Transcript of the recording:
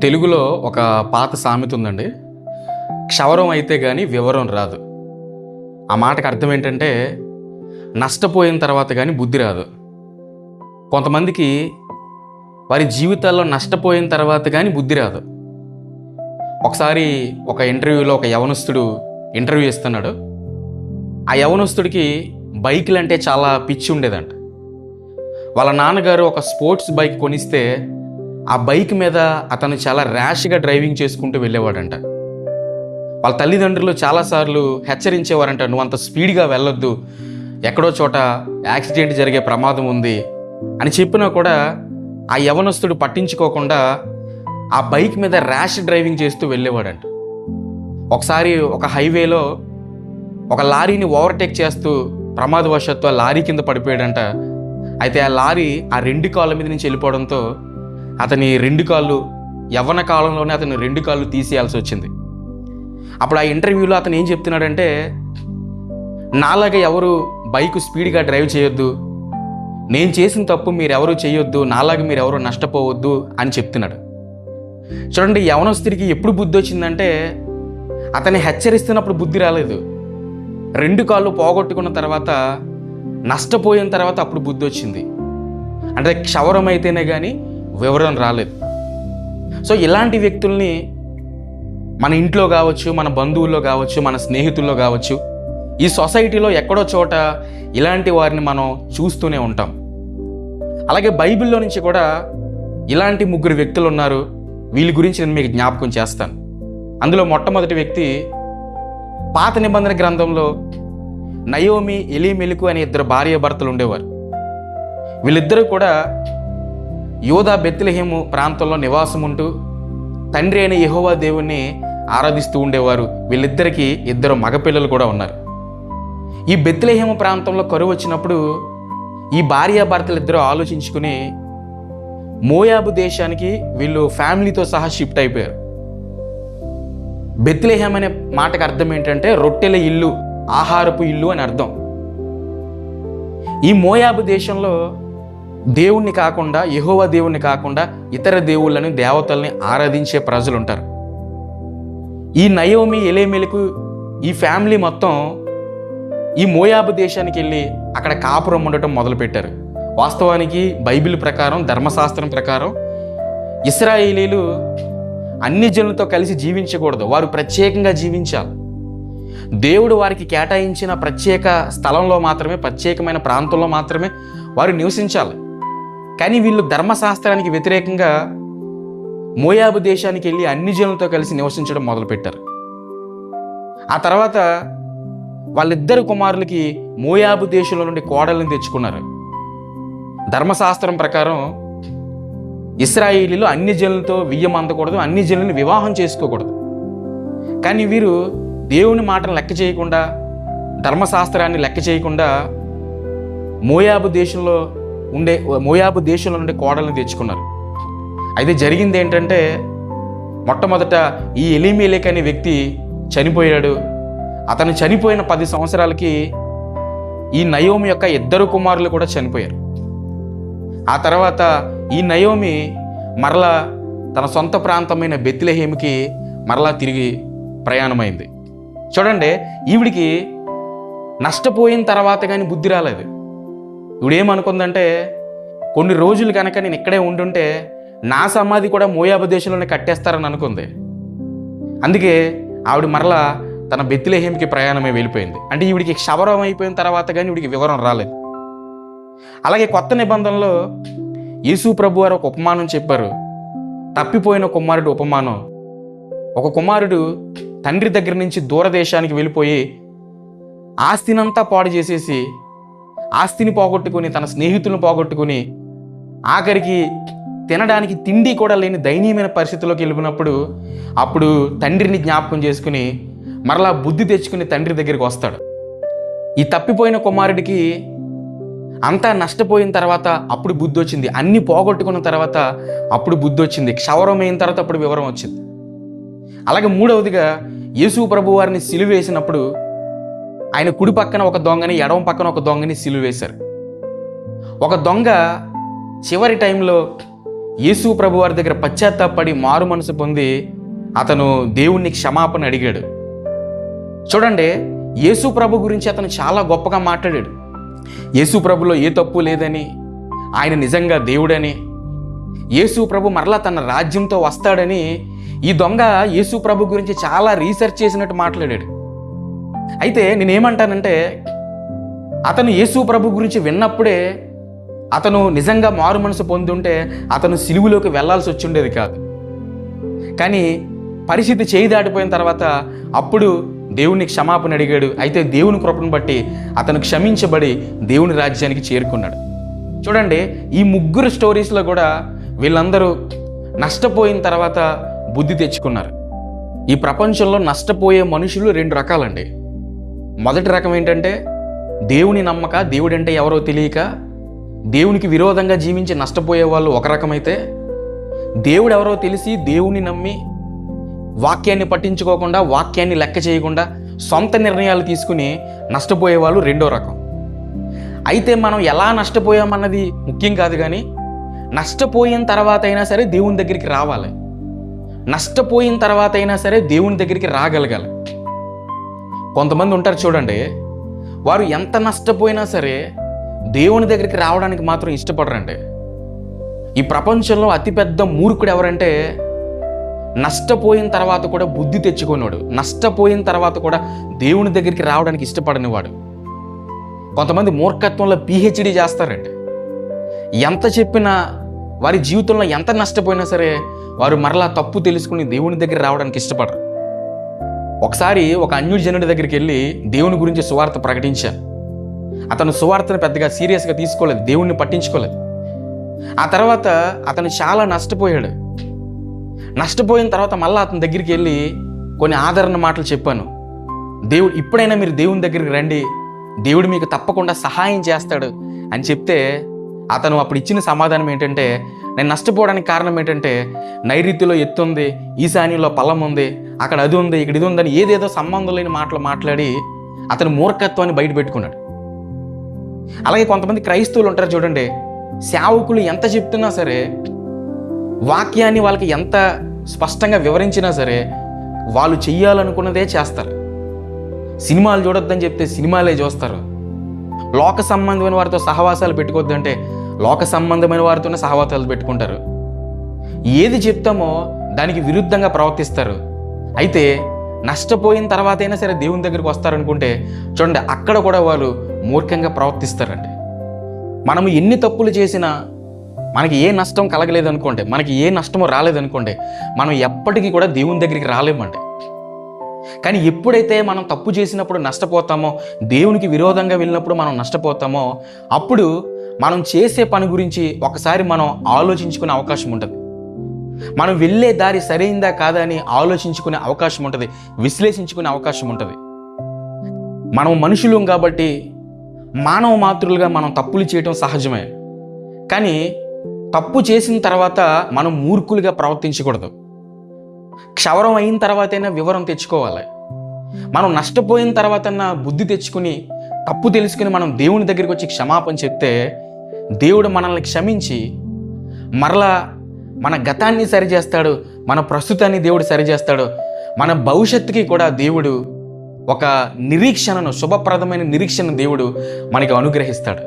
తెలుగులో ఒక పాత సామెత ఉందండి. క్షవరం అయితే కానీ వివరం రాదు. ఆ మాటకు అర్థం ఏంటంటే, నష్టపోయిన తర్వాత కానీ బుద్ధి రాదు. కొంతమందికి వారి జీవితాల్లో నష్టపోయిన తర్వాత కానీ బుద్ధి రాదు. ఒకసారి ఒక ఇంటర్వ్యూలో ఒక యవనస్తుడు ఇంటర్వ్యూ ఇస్తున్నాడు. ఆ యవనస్తుడికి బైకులు అంటే చాలా పిచ్చి ఉండేదంట. వాళ్ళ నాన్నగారు ఒక స్పోర్ట్స్ బైక్ కొనిస్తే ఆ బైక్ మీద అతను చాలా ర్యాష్గా డ్రైవింగ్ చేసుకుంటూ వెళ్ళేవాడంట. వాళ్ళ తల్లిదండ్రులు చాలాసార్లు హెచ్చరించేవారంట, నువ్వు అంత స్పీడ్గా వెళ్ళొద్దు, ఎక్కడో చోట యాక్సిడెంట్ జరిగే ప్రమాదం ఉంది అని చెప్పినా కూడా ఆ యవనస్తుడు పట్టించుకోకుండా ఆ బైక్ మీద ర్యాష్ డ్రైవింగ్ చేస్తూ వెళ్ళేవాడంట. ఒకసారి ఒక హైవేలో ఒక లారీని ఓవర్టేక్ చేస్తూ ప్రమాదవశాత్తు ఆ లారీ కింద పడిపోయాడంట. అయితే ఆ లారీ ఆ రెండు కాళ్ళ మీద నుంచి వెళ్ళిపోవడంతో అతని రెండు కాళ్ళు, యవ్వన కాలంలోనే అతని రెండు కాళ్ళు తీసేయాల్సి వచ్చింది. అప్పుడు ఆ ఇంటర్వ్యూలో అతను ఏం చెప్తున్నాడంటే, నాలాగా ఎవరు బైక్ స్పీడ్గా డ్రైవ్ చేయొద్దు, నేను చేసిన తప్పు మీరెవరూ చేయొద్దు, నాలాగా మీరెవరూ నష్టపోవద్దు అని చెప్తున్నాడు. చూడండి, యవనస్తుడికి ఎప్పుడు బుద్ధి వచ్చిందంటే, అతన్ని హెచ్చరిస్తున్నప్పుడు బుద్ధి రాలేదు. రెండు కాళ్ళు పోగొట్టుకున్న తర్వాత, నష్టపోయిన తర్వాత అప్పుడు బుద్ధి వచ్చింది. అంటే క్షవరం అయితేనే కానీ వివరం రాలేదు. సో ఇలాంటి వ్యక్తుల్ని మన ఇంట్లో కావచ్చు, మన బంధువుల్లో కావచ్చు, మన స్నేహితుల్లో కావచ్చు, ఈ సొసైటీలో ఎక్కడో చోట ఇలాంటి వారిని మనం చూస్తూనే ఉంటాం. అలాగే బైబిల్లో నుంచి కూడా ఇలాంటి ముగ్గురు వ్యక్తులు ఉన్నారు. వీళ్ళ గురించి నేను మీకు జ్ఞాపకం చేస్తాను. అందులో మొట్టమొదటి వ్యక్తి, పాత నిబంధన గ్రంథంలో నయోమి, ఎలీమెలకు అనే ఇద్దరు భార్యాభర్తలు ఉండేవారు. వీళ్ళిద్దరూ కూడా యూదా బెత్లెహేము ప్రాంతంలో నివాసం ఉంటూ తండ్రి అయిన యెహోవా దేవుణ్ణి ఆరాధిస్తూ ఉండేవారు. వీళ్ళిద్దరికీ ఇద్దరు మగపిల్లలు కూడా ఉన్నారు. ఈ బెత్లెహేము ప్రాంతంలో కరువు వచ్చినప్పుడు ఈ భార్యాభర్తలు ఇద్దరు ఆలోచించుకుని మోయాబు దేశానికి వీళ్ళు ఫ్యామిలీతో సహా షిఫ్ట్ అయిపోయారు. బెత్లెహేం అనే మాటకు అర్థం ఏంటంటే రొట్టెల ఇల్లు, ఆహారపు ఇల్లు అని అర్థం. ఈ మోయాబు దేశంలో దేవుణ్ణి కాకుండా, యెహోవా దేవుణ్ణి కాకుండా ఇతర దేవుళ్ళని, దేవతల్ని ఆరాధించే ప్రజలు ఉంటారు. ఈ నయోమి, ఎలీమెలకు ఈ ఫ్యామిలీ మొత్తం ఈ మోయాబు దేశానికి వెళ్ళి అక్కడ కాపురం ఉండటం మొదలుపెట్టారు. వాస్తవానికి బైబిల్ ప్రకారం, ధర్మశాస్త్రం ప్రకారం ఇశ్రాయేలీలు అన్ని జనులతో కలిసి జీవించకూడదు, వారు ప్రత్యేకంగా జీవించాలి. దేవుడు వారికి కేటాయించిన ప్రత్యేక స్థలంలో మాత్రమే, ప్రత్యేకమైన ప్రాంతంలో మాత్రమే వారు నివసించాలి. కానీ వీళ్ళు ధర్మశాస్త్రానికి వ్యతిరేకంగా మోయాబు దేశానికి వెళ్ళి అన్ని జనులతో కలిసి నివసించడం మొదలుపెట్టారు. ఆ తర్వాత వాళ్ళిద్దరు కుమారులకి మోయాబు దేశంలో నుండి కోడళ్ళని తెచ్చుకున్నారు. ధర్మశాస్త్రం ప్రకారం ఇశ్రాయేలీలు అన్ని జనులతో వియ్యం అందకూడదు, అన్ని జనులను వివాహం చేసుకోకూడదు. కానీ వీరు దేవుని మాటను లెక్క చేయకుండా, ధర్మశాస్త్రాన్ని లెక్క చేయకుండా మోయాబు దేశంలో నుండి కోడలను తెచ్చుకున్నారు. అయితే జరిగింది ఏంటంటే, మొట్టమొదట ఈ ఎలీమెలెకు అనే వ్యక్తి చనిపోయాడు. అతను చనిపోయిన 10 సంవత్సరాలకి ఈ నయోమి యొక్క ఇద్దరు కుమారులు కూడా చనిపోయారు. ఆ తర్వాత ఈ నయోమి మరలా తన సొంత ప్రాంతమైన బెత్లెహేముకి మరలా తిరిగి ప్రయాణమైంది. చూడండి, ఈవిడికి నష్టపోయిన తర్వాత కానీ బుద్ధి రాలేదు. ఇవిడేమనుకుందంటే, కొన్ని రోజులు కనుక నేను ఇక్కడే ఉండుంటే నా సమాధి కూడా మోయాబు దేశంలోనే కట్టేస్తారని అనుకుంది. అందుకే ఆవిడ మరలా తన బెత్లెహేముకి ప్రయాణమే వెళ్ళిపోయింది. అంటే ఈవిడికి క్షవరం అయిపోయిన తర్వాత కానీ ఈవిడికి వివరం రాలేదు. అలాగే కొత్త నిబంధనలో యేసు ప్రభు వారు ఒక ఉపమానం చెప్పారు, తప్పిపోయిన కుమారుడు ఉపమానం. ఒక కుమారుడు తండ్రి దగ్గర నుంచి దూరదేశానికి వెళ్ళిపోయి ఆస్తినంతా పాడు చేసేసి, ఆస్తిని పోగొట్టుకుని, తన స్నేహితులను పోగొట్టుకుని, ఆఖరికి తినడానికి తిండి కూడా లేని దయనీయమైన పరిస్థితిలోకి వెళ్ళినప్పుడు అప్పుడు తండ్రిని జ్ఞాపకం చేసుకుని మరలా బుద్ధి తెచ్చుకుని తండ్రి దగ్గరికి వస్తాడు. ఈ తప్పిపోయిన కుమారుడికి అంతా నష్టపోయిన తర్వాత అప్పుడు బుద్ధి వచ్చింది, అన్నీ పోగొట్టుకున్న తర్వాత అప్పుడు బుద్ధి వచ్చింది, క్షవరం అయిన తర్వాత అప్పుడు వివరం వచ్చింది. అలాగే మూడవదిగా యేసు ప్రభు వారిని సిలువ వేసినప్పుడు ఆయన కుడి పక్కన ఒక దొంగని, ఎడమ పక్కన ఒక దొంగని సిలువ వేశారు. ఒక దొంగ చివరి టైంలో యేసు ప్రభు వారి దగ్గర పశ్చాత్తాపడి మారు మనసు పొంది అతను దేవుణ్ణి క్షమాపణ అడిగాడు. చూడండి, యేసు ప్రభు గురించి అతను చాలా గొప్పగా మాట్లాడాడు. యేసు ప్రభులో ఏ తప్పు లేదని, ఆయన నిజంగా దేవుడని, యేసు ప్రభు మరలా తన రాజ్యంతో వస్తాడని ఈ దొంగ యేసు ప్రభు గురించి చాలా రీసెర్చ్ చేసినట్టు మాట్లాడాడు. అయితే నేనేమంటానంటే, అతను యేసు ప్రభు గురించి విన్నప్పుడే అతను నిజంగా మారు మనసు పొంది ఉంటే అతను సిలువలోకి వెళ్లాల్సి వచ్చి ఉండేది కాదు. కానీ పరిస్థితి చేయి దాటిపోయిన తర్వాత అప్పుడు దేవుని క్షమాపణ అడిగాడు. అయితే దేవుని కృపను బట్టి అతను క్షమించబడి దేవుని రాజ్యానికి చేరుకున్నాడు. చూడండి, ఈ ముగ్గురు స్టోరీస్లో కూడా వీళ్ళందరూ నష్టపోయిన తర్వాత బుద్ధి తెచ్చుకున్నారు. ఈ ప్రపంచంలో నష్టపోయే మనుషులు 2 రకాలండి. మొదటి రకం ఏంటంటే, దేవుని నమ్మక, దేవుడంటే ఎవరో తెలియక దేవునికి విరోధంగా జీవించి నష్టపోయే వాళ్ళు ఒక రకమైతే, దేవుడు ఎవరో తెలిసి దేవుని నమ్మి వాక్యాన్ని పట్టించుకోకుండా, వాక్యాన్ని లెక్క చేయకుండా సొంత నిర్ణయాలు తీసుకుని నష్టపోయే వాళ్ళు 2వ రకం. అయితే మనం ఎలా నష్టపోయామన్నది ముఖ్యం కాదు, కానీ నష్టపోయిన తర్వాత అయినా సరే దేవుని దగ్గరికి రావాలి. నష్టపోయిన తర్వాత అయినా సరే దేవుని దగ్గరికి రాగలగాలి. కొంతమంది ఉంటారు చూడండి, వారు ఎంత నష్టపోయినా సరే దేవుని దగ్గరికి రావడానికి మాత్రం ఇష్టపడరండి. ఈ ప్రపంచంలో అతిపెద్ద మూర్ఖుడు ఎవరంటే, నష్టపోయిన తర్వాత కూడా బుద్ధి తెచ్చుకున్నాడు, నష్టపోయిన తర్వాత కూడా దేవుని దగ్గరికి రావడానికి ఇష్టపడని వాడు. కొంతమంది మూర్ఖత్వంలో PhD చేస్తారండి. ఎంత చెప్పినా, వారి జీవితంలో ఎంత నష్టపోయినా సరే వారు మరలా తప్పు తెలుసుకుని దేవుని దగ్గర రావడానికి ఇష్టపడరు. ఒకసారి ఒక అన్యుజనుడి దగ్గరికి వెళ్ళి దేవుని గురించి సువార్త ప్రకటించాను. అతను సువార్తను పెద్దగా సీరియస్గా తీసుకోలేదు, దేవుణ్ణి పట్టించుకోలేదు. ఆ తర్వాత అతను చాలా నష్టపోయాడు. నష్టపోయిన తర్వాత మళ్ళీ అతని దగ్గరికి వెళ్ళి కొన్ని ఆదరణ మాటలు చెప్పాను. ఇప్పుడైనా మీరు దేవుని దగ్గరికి రండి, దేవుడు మీకు తప్పకుండా సహాయం చేస్తాడు అని చెప్తే, అతను అప్పుడు ఇచ్చిన సమాధానం ఏంటంటే, నేను నష్టపోవడానికి కారణం ఏంటంటే, నైరుతిలో ఎత్తు ఉంది, ఈశాన్యంలో పల్లం ఉంది, అక్కడ అది ఉంది, ఇక్కడ ఇది ఉందని ఏదేదో సంబంధం లేని మాటలు మాట్లాడి అతను మూర్ఖత్వాన్ని బయట పెట్టుకున్నాడు. అలాగే కొంతమంది క్రైస్తవులు ఉంటారు చూడండి, సేవకులు ఎంత చెప్తున్నా సరే, వాక్యాన్ని వాళ్ళకి ఎంత స్పష్టంగా వివరించినా సరే వాళ్ళు చెయ్యాలనుకున్నదే చేస్తారు. సినిమాలు చూడొద్దని చెప్తే సినిమాలే చూస్తారు. లోక సంబంధమైన వారితో సహవాసాలు పెట్టుకోవద్దంటే లోక సంబంధమైన వారితోనే సహవాసాలు పెట్టుకుంటారు. ఏది చెప్తామో దానికి విరుద్ధంగా ప్రవర్తిస్తారు. అయితే నష్టపోయిన తర్వాత అయినా సరే దేవుని దగ్గరికి వస్తారనుకుంటే చూడండి, అక్కడ కూడా వాళ్ళు మూర్ఖంగా ప్రవర్తిస్తారండి. మనము ఎన్ని తప్పులు చేసినా మనకి ఏ నష్టం కలగలేదనుకోండి, మనకి ఏ నష్టమో రాలేదనుకోండి, మనం ఎప్పటికీ కూడా దేవుని దగ్గరికి రాలేమండి. కానీ ఎప్పుడైతే మనం తప్పు చేసినప్పుడు నష్టపోతామో, దేవునికి విరోధంగా వెళ్ళినప్పుడు మనం నష్టపోతామో, అప్పుడు మనం చేసే పని గురించి ఒకసారి మనం ఆలోచించుకునే అవకాశం ఉంటుంది. మనం వెళ్ళే దారి సరైందా కాదా అని ఆలోచించుకునే అవకాశం ఉంటుంది, విశ్లేషించుకునే అవకాశం ఉంటుంది. మనం మనుషులం కాబట్టి మానవ మాతృలుగా మనం తప్పులు చేయటం సహజమే. కానీ తప్పు చేసిన తర్వాత మనం మూర్ఖులుగా ప్రవర్తించకూడదు. క్షవరం అయిన తర్వాతైనా వివరం తెచ్చుకోవాలి. మనం నష్టపోయిన తర్వాతన్నా బుద్ధి తెచ్చుకుని, తప్పు తెలుసుకుని మనం దేవుని దగ్గరికి వచ్చి క్షమాపణ చెప్తే దేవుడు మనల్ని క్షమించి మరలా మన గతాన్ని సరిచేస్తాడు, మన ప్రస్తుతాన్ని దేవుడు సరిచేస్తాడు. మన భవిష్యత్తుకి కూడా దేవుడు ఒక నిరీక్షణను, శుభప్రదమైన నిరీక్షణ దేవుడు మనకి అనుగ్రహిస్తాడు.